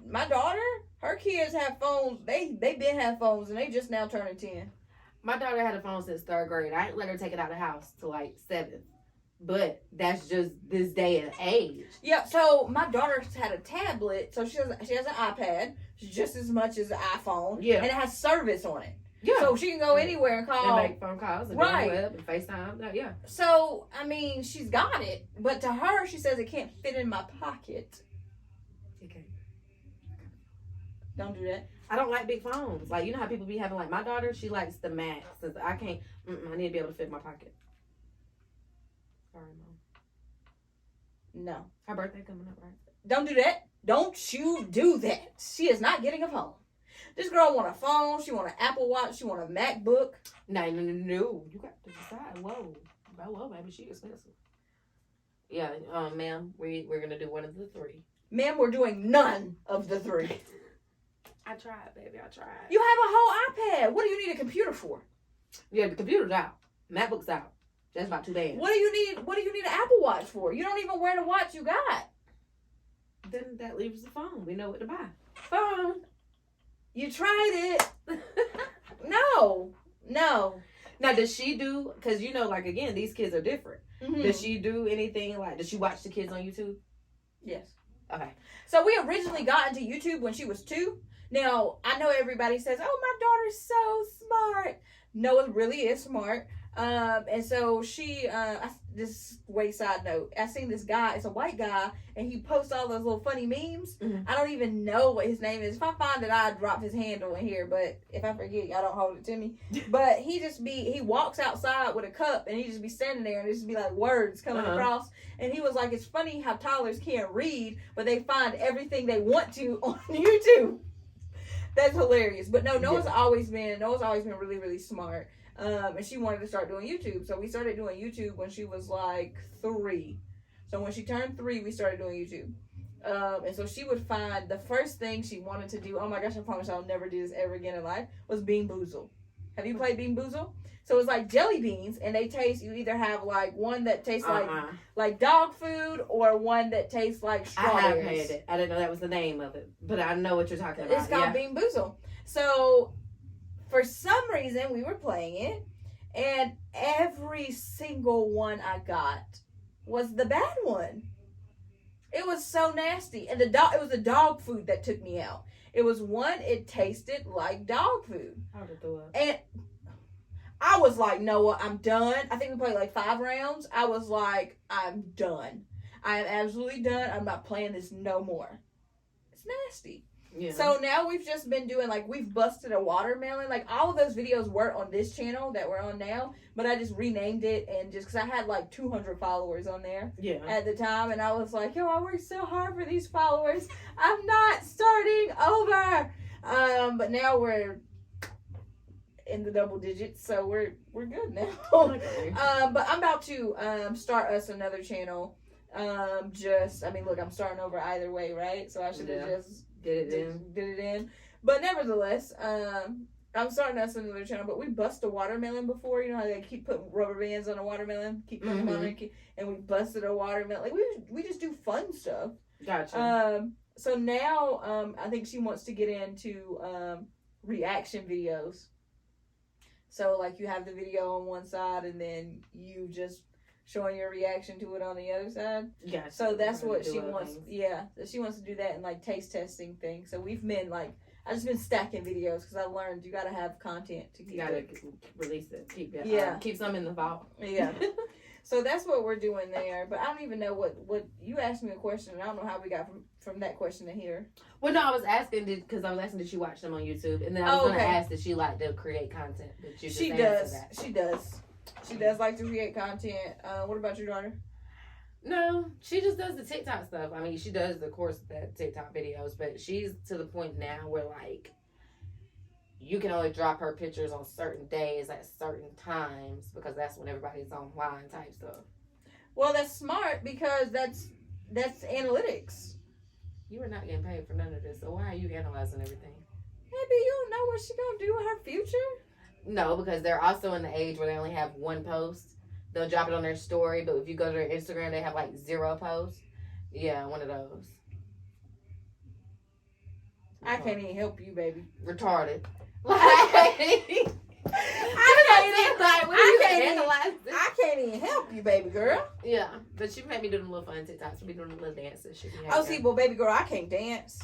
My daughter, her kids have phones. They been have phones and they just now turning 10. My daughter had a phone since 3rd grade. I didn't let her take it out of the house till like 7th. But that's just this day and age. Yeah, so my daughter's had a tablet, so she has an iPad, just as much as an iPhone. Yeah. And it has service on it. Yeah. So she can go anywhere and call. And make phone calls and go on the web and FaceTime. Yeah. So, I mean, she's got it. But to her, she says it can't fit in my pocket. It can't. Don't do that. I don't like big phones. Like, you know how people be having, like, my daughter, she likes the Max. I can't, I need to be able to fit in my pocket. Sorry, Mom. No. Her birthday coming up, right? Don't do that. Don't you do that. She is not getting a phone. This girl want a phone. She want an Apple Watch. She want a MacBook. No. You got to decide. Whoa, baby, she expensive. Yeah, ma'am, we're going to do one of the three. Ma'am, we're doing none of the three. I tried, baby. I tried. You have a whole iPad. What do you need a computer for? Yeah, the computer's out. MacBook's out. That's about 2 days. What do you need an Apple Watch for? You don't even wear the watch you got. Then that leaves the phone. We know what to buy. Phone. You tried it. No. Now, does she do, because, you know, like, again, these kids are different. Mm-hmm. Does she do anything, like, does she watch the kids on YouTube? Yes. Okay. So we originally got into YouTube when she was 2. Now, I know everybody says, oh, my daughter's so smart. Noah really is smart. And so she, this wayside note, I seen this guy, it's a white guy, and he posts all those little funny memes. Mm-hmm. I don't even know what his name is. If I find it, I'll drop his handle in here, but if I forget, y'all don't hold it to me. But he walks outside with a cup, and he just be standing there, and it just be like words coming across. And he was like, it's funny how toddlers can't read, but they find everything they want to on YouTube. That's hilarious. But no, Noah's always been really, really smart. And she wanted to start doing YouTube. So we started doing YouTube when she was like 3. So when she turned 3, we started doing YouTube. And so she would find the first thing she wanted to do. Oh my gosh, I promise I'll never do this ever again in life. Was Bean Boozle. Have you played Bean Boozle? So it's like jelly beans, and they taste. You either have like one that tastes like dog food, or one that tastes like strawberries. I have had it. I didn't know that was the name of it, but I know what you're talking about. It's called Bean Boozle. So for some reason we were playing it, and every single one I got was the bad one. It was so nasty, and it was the dog food that took me out. It was one. It tasted like dog food. I would have threw up. And I was like, Noah, I'm done. I think we played like 5 rounds. I was like, I'm done. I am absolutely done. I'm not playing this no more. It's nasty. Yeah. So now we've just been doing, like, we've busted a watermelon. Like, all of those videos were on this channel that we're on now, but I just renamed it, and just because I had like 200 followers on there at the time, and I was like, yo, I worked so hard for these followers. I'm not starting over. But now we're in the double digits, so we're good now. But I'm about to start us another channel. Look, I'm starting over either way, right? So I should have just did it in. But nevertheless, I'm starting us another channel. But we bust a watermelon before. You know how they keep putting rubber bands on a watermelon, keep putting them on it, and we busted a watermelon. Like we just do fun stuff. Gotcha. So now I think she wants to get into reaction videos. So like you have the video on one side, and then you just showing your reaction to it on the other side. Yeah. So that's what she wants. Things. Yeah. She wants to do that and like taste testing thing. So we've been like, I just been stacking videos because I learned you got to have content to keep. You got to release it. Keep it. Keep some in the vault. Yeah. So that's what we're doing there. But I don't even know what you asked me a question, and I don't know how we got from that question to here. Well, no, I was asking because I was asking did she watch them on YouTube, and then I was going to ask did she like to create content. But you just she does. That. She does. She does like to create content. What about your daughter? No, she just does the TikTok stuff. I mean, she does, of course, the TikTok videos, but she's to the point now where, like, you can only drop her pictures on certain days at certain times because that's when everybody's online type stuff. Well, that's smart because that's analytics. You are not getting paid for none of this, so why are you analyzing everything? Maybe you don't know what she's going to do with her future. No, because they're also in the age where they only have one post. They'll drop it on their story, but if you go to their Instagram, they have like 0 posts. Yeah, one of those. I can't even help you, baby. Retarded. I can't even help you, baby girl. Yeah, but she made me do them little fun TikToks. She be doing the little dances. Well, baby girl, I can't dance.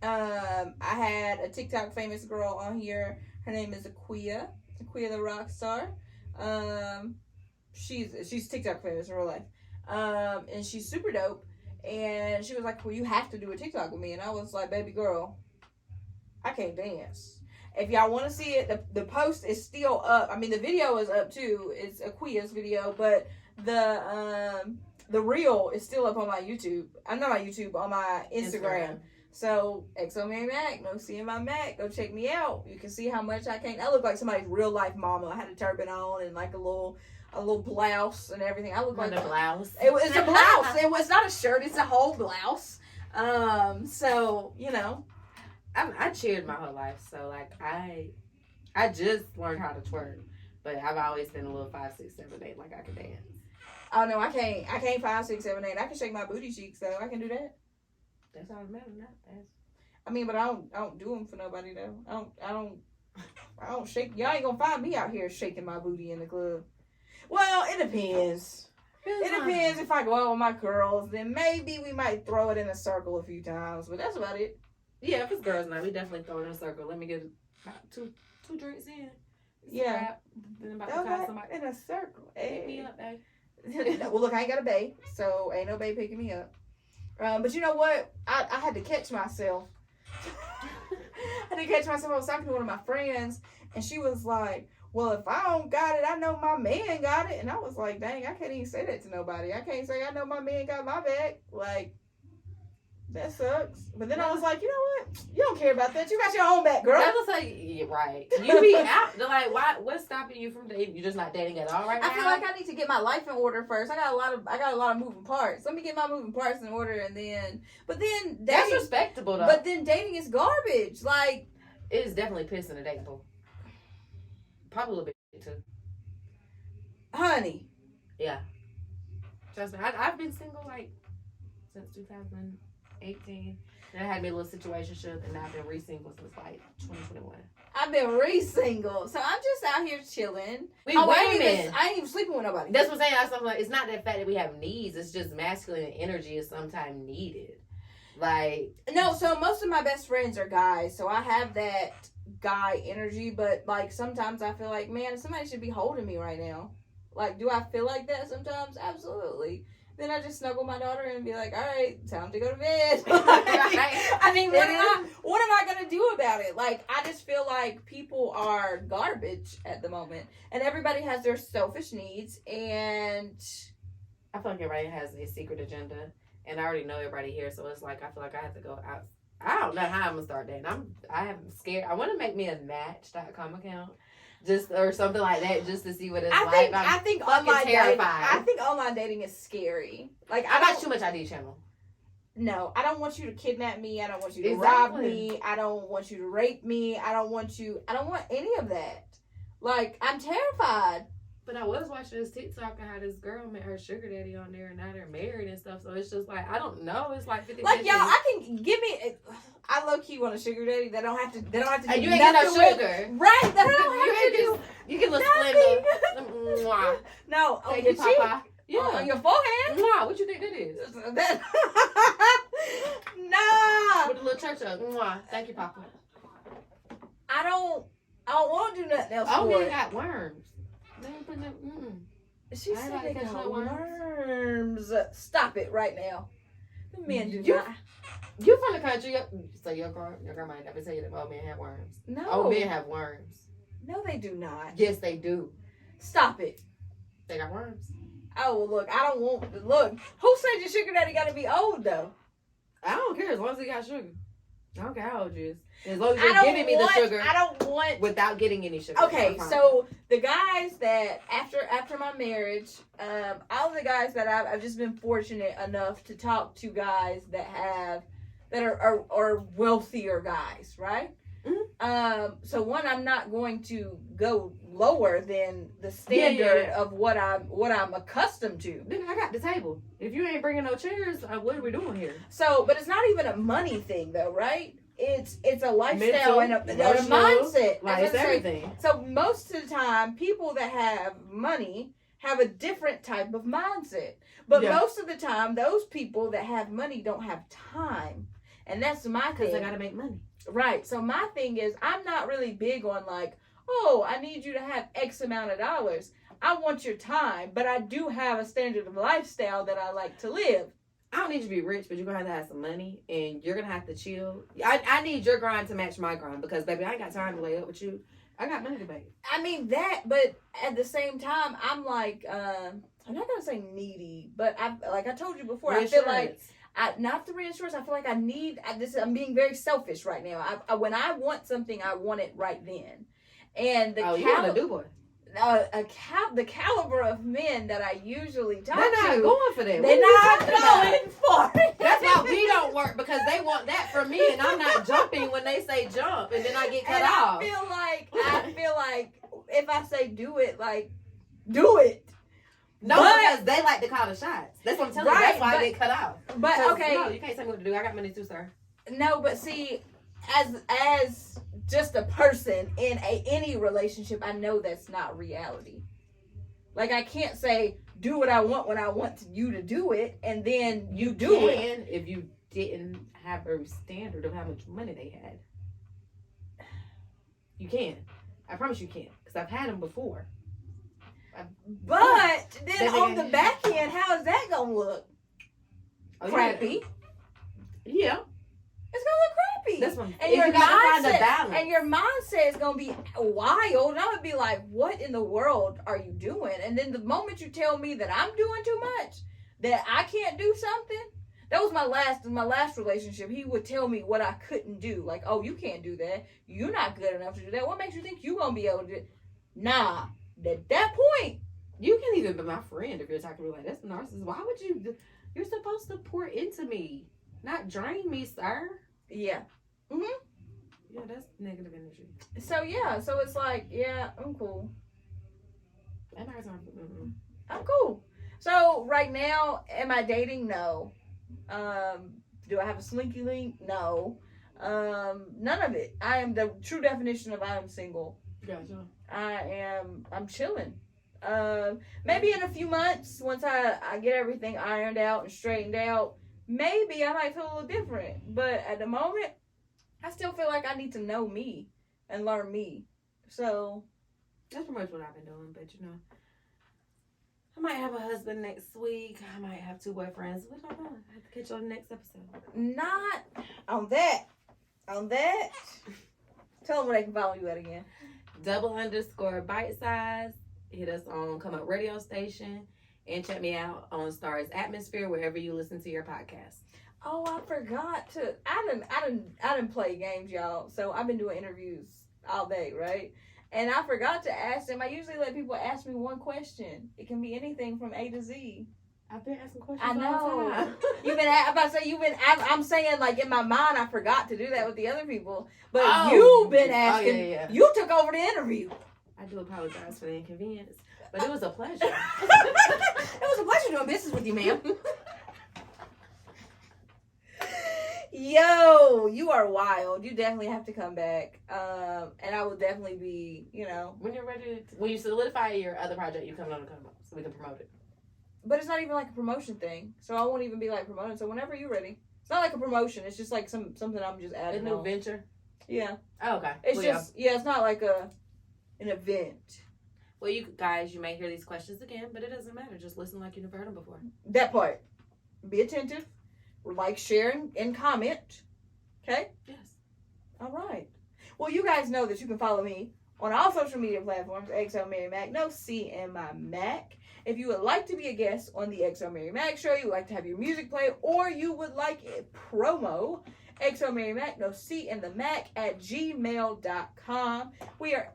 I had a TikTok famous girl on here. Her name is Aquia the rock star. She's TikTok famous in real life. And she's super dope. And she was like, well, you have to do a TikTok with me. And I was like, baby girl, I can't dance. If y'all want to see it, the post is still up. I mean, the video is up too. It's Aquia's video, but the reel is still up on my YouTube. I'm not my YouTube, on my Instagram. So, XoMaryMak, no seeing my Mac, go check me out. You can see how much I can't. I look like somebody's real life mama. I had a turban on and like a little blouse and everything. I look like a blouse. It's a blouse. It was not a shirt. It's a whole blouse. So you know, I cheered my whole life. So like I just learned how to twerk, but I've always been a little 5, 6, 7, 8. Like I can dance. Oh no, I can't 5, 6, 7, 8. I can shake my booty cheeks though. I can do that. That's all that matters. I mean, but I don't do them for nobody though. I don't shake. Y'all ain't gonna find me out here shaking my booty in the club. Well, it depends. It depends if I go out with my girls. Then maybe we might throw it in a circle a few times. But that's about it. Yeah, if it's girls' night, we definitely throw it in a circle. Let me get about two drinks in. Yeah. Then about to call somebody in a circle. Pick me up, babe. Well, look, I ain't got a bae, so ain't no bae picking me up. But you know what? I had to catch myself. I was talking to one of my friends, and she was like, well, if I don't got it, I know my man got it. And I was like, dang, I can't even say that to nobody. I can't say I know my man got my back. Like, that sucks. But then I was like, you know what? You don't care about that. You got your own back, girl. I was like, yeah, it right. You be out. They're like, why? What's stopping you from dating? You're just not dating at all right now? I feel like I need to get my life in order first. I got a lot of moving parts. Let me get my moving parts in order, and then. But then dating, that's respectable though. But then dating is garbage. Like it is definitely pissing the date pool. Probably a little bit too. Honey. Yeah. Trust me, I've been single like since 2018. Then I had me a little situationship, and now I've been re-single since like 2021. I've been re-single, so I'm just out here chilling. Wait a minute. I ain't even sleeping with nobody. That's what I'm saying. That's something like, it's not the fact that we have needs. It's just masculine energy is sometimes needed. Like no, so most of my best friends are guys, so I have that guy energy. But like sometimes I feel like, man, somebody should be holding me right now. Like, do I feel like that sometimes? Absolutely. Then I just snuggle my daughter and be like, all right, time to go to bed. I mean, what am I going to do about it? Like, I just feel like people are garbage at the moment. And everybody has their selfish needs. And I feel like everybody has a secret agenda. And I already know everybody here. So it's like, I feel like I have to go out. I don't know how I'm going to start dating. I'm scared. I want to make me a match.com account. Just or something like that, just to see what it's like. I think online dating is scary. Like I got too much ID channel. No, I don't want you to kidnap me. I don't want you to rob me. I don't want you to rape me. I don't want any of that. Like I'm terrified. But I was watching this TikTok and how this girl met her sugar daddy on there, and now they're married and stuff. So it's just like I don't know. It's like 50. Like y'all, I can give me. I low key want a sugar daddy that don't have to. They don't have to. And you ain't got no sugar, right? That don't have to do. You can look Splenda. No, on your cheek. Yeah, on your forehead. Mwah. What you think that is? Nah. With a little church up. Mwah. Thank you, Papa. I don't want to do nothing else. Oh, they got worms. They ain't putting up. She said they got worms. Stop it right now. The men do not. You from the country, so your grandma never tell you that old men have worms. No. Old men have worms. No, they do not. Yes, they do. Stop it. They got worms. Oh, well, look, I don't want... Look, who said your sugar daddy got to be old, though? I don't care as long as he got sugar. I don't care how old you is. As long as you're giving me the sugar. I don't want... Without getting any sugar. Okay, so the guys that, after my marriage, all the guys that I've just been fortunate enough to talk to guys that are wealthier guys, right? Mm-hmm. So one, I'm not going to go lower than the standard of what I'm accustomed to. Then I got the table. If you ain't bringing no chairs, what are we doing here? So, but it's not even a money thing, though, right? It's a lifestyle and a mindset. Like it's everything. So most of the time, people that have money have a different type of mindset. But most of the time, those people that have money don't have time. And that's my thing. Because they got to make money. Right. So my thing is, I'm not really big on like, oh, I need you to have X amount of dollars. I want your time, but I do have a standard of lifestyle that I like to live. I don't need you to be rich, but you're going to have some money, and you're going to have to chill. I need your grind to match my grind, because, baby, I ain't got time to lay up with you. I got money to make. I mean, that, but at the same time, I'm like, I'm not going to say needy, but like I told you before, I feel like, not the reassurance, I feel like I'm being very selfish right now. When I want something, I want it right then. And you want a do-boy. The caliber of men that I usually talk to, they're not going for that. They're not going for it. That's why we don't work, because they want that from me, and I'm not jumping when they say jump, and then I get cut off. I feel like if I say do it, like do it. No, because they like to call the shots. That's what I'm telling you. That's why I get cut off. But okay, no, you can't tell me what to do. I got money too, sir. No, but see, as just a person in any relationship, I know that's not reality. Like, I can't say, do what I want when I want you to do it, and then you do it. If you didn't have a standard of how much money they had. You can. I promise you can. Because I've had them before. But then on the back end, how is that going to look? Crappy. Yeah. It's gonna look crappy. This one. And your mindset, and your mindset is gonna be wild. And I would be like, what in the world are you doing? And then the moment you tell me that I'm doing too much, that I can't do something, That was my last relationship. He would tell me what I couldn't do. Like, oh, you can't do that. You're not good enough to do that. What makes you think you're going to be able to do it? Nah. At that point. You can't even be my friend if you're talking to me like, that's narcissist. Why would you? You're supposed to pour into me, not drain me, sir. Yeah. Mm-hmm. Yeah, that's negative energy. So, yeah. So, it's like, yeah, I'm cool. I'm cool. So, right now, am I dating? No. Do I have a slinky link? No. None of it. I am the true definition of I am single. Gotcha. I'm chilling. Maybe in a few months, once I get everything ironed out and straightened out, maybe I might feel a little different. But at the moment, I still feel like I need to know me and learn me. So that's pretty much what I've been doing. But you know, I might have a husband next week. I might have 2 boyfriends. We don't know. I have to catch you on the next episode. Not on that. On that. Tell them where they can follow you at again. _bite size. Hit us on Come Up Radio Station and check me out on Stars Atmosphere wherever you listen to your podcast. Oh, I forgot to. I didn't play games, y'all. So I've been doing interviews all day, right? And I forgot to ask them. I usually let people ask me one question. It can be anything from A to Z. I've been asking questions. I know. All the time. I'm about to say I'm saying like in my mind I forgot to do that with the other people, but Oh. you've been asking. Oh, yeah. You took over the interview. I do apologize for the inconvenience, but it was a pleasure. It was a pleasure doing business with you, ma'am. Yo, you are wild. You definitely have to come back. And I will definitely be, when you're ready, when you solidify your other project, you come on and come up so we can promote it. But it's not even like a promotion thing, so I won't even be like promoting. So whenever you're ready, it's not like a promotion. It's just like something I'm just adding. A new on. venture. Yeah. Oh, okay. It's it's not like an event. Well, you guys, you may hear these questions again, but it doesn't matter. Just listen like you've heard them before. That part. Be attentive. Like, share, and comment. Okay? Yes. All right. Well, you guys know that you can follow me on all social media platforms, XoMaryMak, no C in my Mac. If you would like to be a guest on the XoMaryMak show, you would like to have your music play, or you would like a promo, XoMaryMak, no C in the Mac, at gmail.com. We are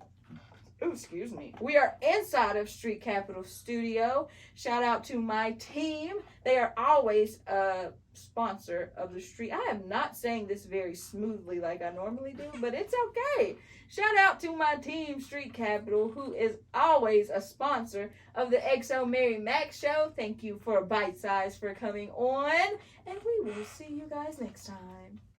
inside of Street Capital Studio. Shout out to my team. They are always a sponsor of the street. I am not saying this very smoothly like I normally do, but it's okay. Shout out to my team, Street Capital, who is always a sponsor of the XoMaryMak show. Thank you for Bite Size for coming on, and we will see you guys next time.